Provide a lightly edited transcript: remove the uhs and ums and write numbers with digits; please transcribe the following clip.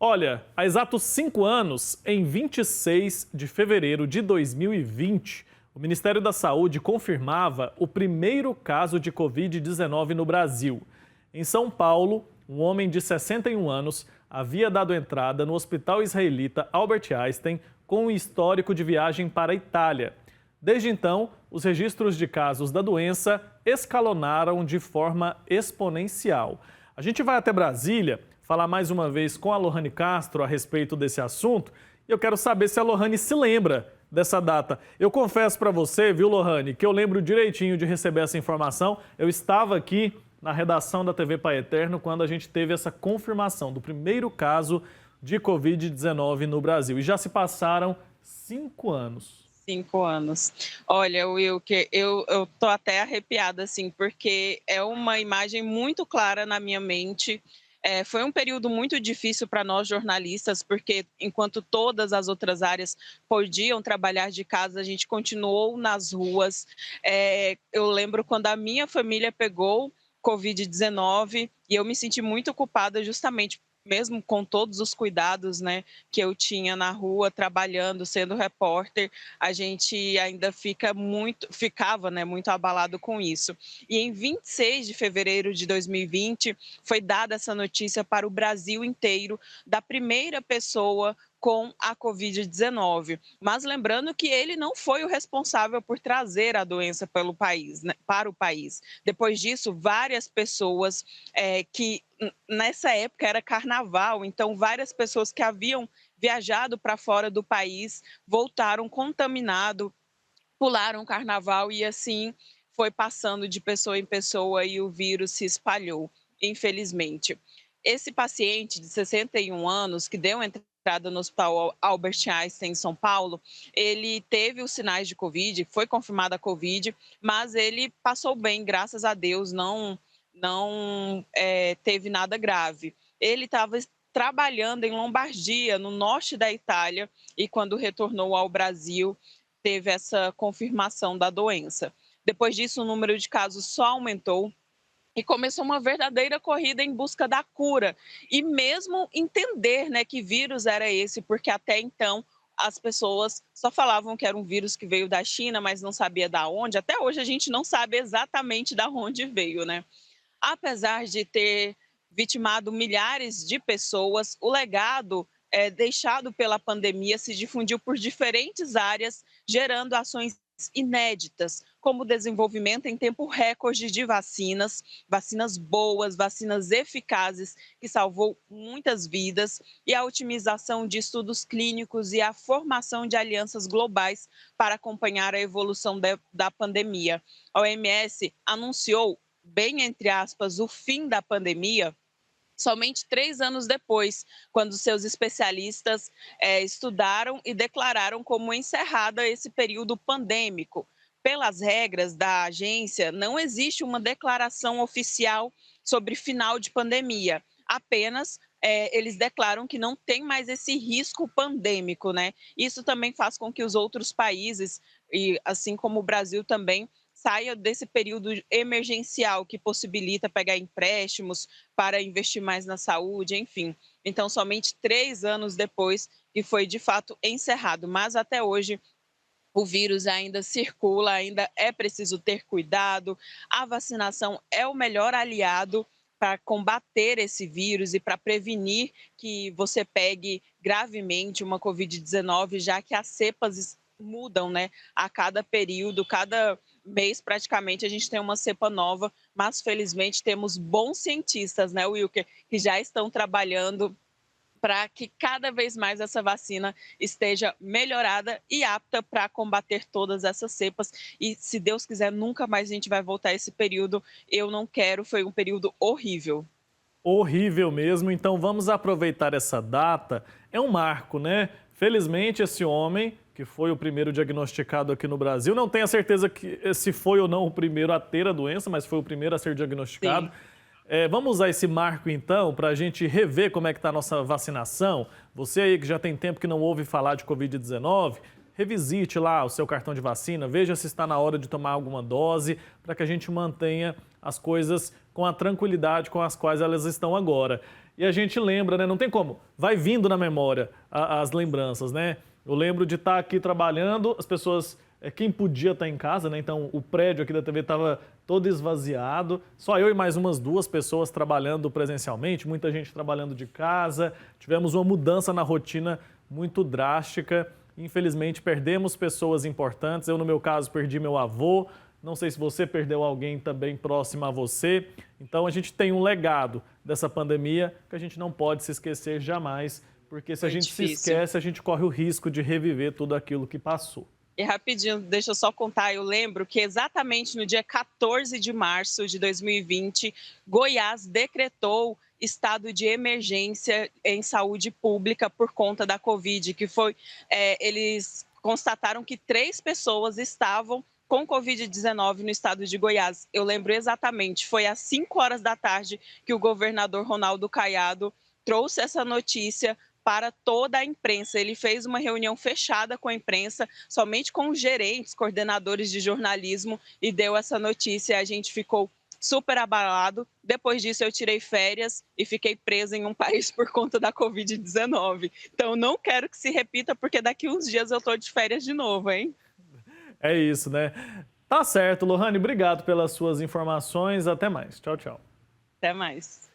Olha, há exatos 5 anos, em 26 de fevereiro de 2020, o Ministério da Saúde confirmava o primeiro caso de Covid-19 no Brasil. Em São Paulo, um homem de 61 anos havia dado entrada no hospital israelita Albert Einstein com um histórico de viagem para a Itália. Desde então, os registros de casos da doença escalonaram de forma exponencial. A gente vai até Brasília falar mais uma vez com a Lohane Castro a respeito desse assunto. E eu quero saber se a Lohane se lembra dessa data. Eu confesso para você, viu, Lohane, que eu lembro direitinho de receber essa informação. Eu estava aqui na redação da TV Pai Eterno quando a gente teve essa confirmação do primeiro caso de Covid-19 no Brasil. E já se passaram 5 anos. 5 anos. Olha, Wilker, eu tô até arrepiada, assim, porque é uma imagem muito clara na minha mente. Foi um período muito difícil para nós jornalistas, porque enquanto todas as outras áreas podiam trabalhar de casa, a gente continuou nas ruas. Eu lembro quando a minha família pegou Covid-19 e eu me senti muito culpada justamente mesmo com todos os cuidados, né, que eu tinha na rua trabalhando, sendo repórter, a gente ainda ficava, né, muito abalado com isso. E em 26 de fevereiro de 2020 foi dada essa notícia para o Brasil inteiro da primeira pessoa com a Covid-19. Mas lembrando que ele não foi o responsável por trazer a doença pelo país, né, para o país. Depois disso, várias pessoas que nessa época era carnaval, então várias pessoas que haviam viajado para fora do país voltaram contaminado, pularam o carnaval e assim foi passando de pessoa em pessoa e o vírus se espalhou, infelizmente. Esse paciente de 61 anos que deu entrada no Hospital Albert Einstein em São Paulo, ele teve os sinais de Covid, foi confirmada a Covid, mas ele passou bem, graças a Deus, não teve nada grave. Ele estava trabalhando em Lombardia, no norte da Itália, e quando retornou ao Brasil, teve essa confirmação da doença. Depois disso, o número de casos só aumentou e começou uma verdadeira corrida em busca da cura. E mesmo entender, né, que vírus era esse, porque até então as pessoas só falavam que era um vírus que veio da China, mas não sabia da onde. Até hoje a gente não sabe exatamente da onde veio, né? Apesar de ter vitimado milhares de pessoas, o legado deixado pela pandemia se difundiu por diferentes áreas, gerando ações inéditas, como o desenvolvimento em tempo recorde de vacinas, vacinas boas, vacinas eficazes, que salvou muitas vidas, e a otimização de estudos clínicos e a formação de alianças globais para acompanhar a evolução da pandemia. A OMS anunciou, bem entre aspas, o fim da pandemia somente 3 anos depois, quando seus especialistas estudaram e declararam como encerrada esse período pandêmico. Pelas regras da agência, não existe uma declaração oficial sobre final de pandemia, apenas eles declaram que não tem mais esse risco pandêmico, né? Isso também faz com que os outros países, e assim como o Brasil também, saia desse período emergencial que possibilita pegar empréstimos para investir mais na saúde, enfim. Então, somente 3 anos depois que foi de fato encerrado, mas até hoje o vírus ainda circula, ainda é preciso ter cuidado. A vacinação é o melhor aliado para combater esse vírus e para prevenir que você pegue gravemente uma Covid-19, já que as cepas mudam, né? A cada período, cada mês praticamente a gente tem uma cepa nova, mas felizmente temos bons cientistas, né, Wilker, que já estão trabalhando para que cada vez mais essa vacina esteja melhorada e apta para combater todas essas cepas. E se Deus quiser, nunca mais a gente vai voltar a esse período. Eu não quero, foi um período horrível. Horrível mesmo, então vamos aproveitar essa data. É um marco, né? Felizmente, esse homem, que foi o primeiro diagnosticado aqui no Brasil, não tenho a certeza que se foi ou não o primeiro a ter a doença, mas foi o primeiro a ser diagnosticado. Sim. Vamos usar esse marco então para a gente rever como é que está a nossa vacinação. Você aí que já tem tempo que não ouve falar de Covid-19, revisite lá o seu cartão de vacina, veja se está na hora de tomar alguma dose, para que a gente mantenha as coisas com a tranquilidade com as quais elas estão agora. e a gente lembra, né? Não tem como, vai vindo na memória as lembranças, né? Eu lembro de estar aqui trabalhando, as pessoas, quem podia estar em casa, né? Então o prédio aqui da TV estava todo esvaziado, só eu e mais umas 2 pessoas trabalhando presencialmente, muita gente trabalhando de casa, tivemos uma mudança na rotina muito drástica, infelizmente perdemos pessoas importantes, eu no meu caso perdi meu avô, não sei se você perdeu alguém também próximo a você, então a gente tem um legado dessa pandemia que a gente não pode se esquecer jamais, porque se a gente se esquece, a gente corre o risco de reviver tudo aquilo que passou. E rapidinho, deixa eu só contar, eu lembro que exatamente no dia 14 de março de 2020, Goiás decretou estado de emergência em saúde pública por conta da Covid, que foi, eles constataram que 3 pessoas estavam com Covid-19 no estado de Goiás. Eu lembro exatamente, foi às 5 horas da tarde que o governador Ronaldo Caiado trouxe essa notícia para toda a imprensa. Ele fez uma reunião fechada com a imprensa, somente com os gerentes, coordenadores de jornalismo, e deu essa notícia. A gente ficou super abalado. Depois disso, eu tirei férias e fiquei presa em um país por conta da Covid-19. Então, não quero que se repita, porque daqui uns dias eu estou de férias de novo, hein? É isso, né? Tá certo, Lohane, obrigado pelas suas informações. Até mais. Tchau, tchau. Até mais.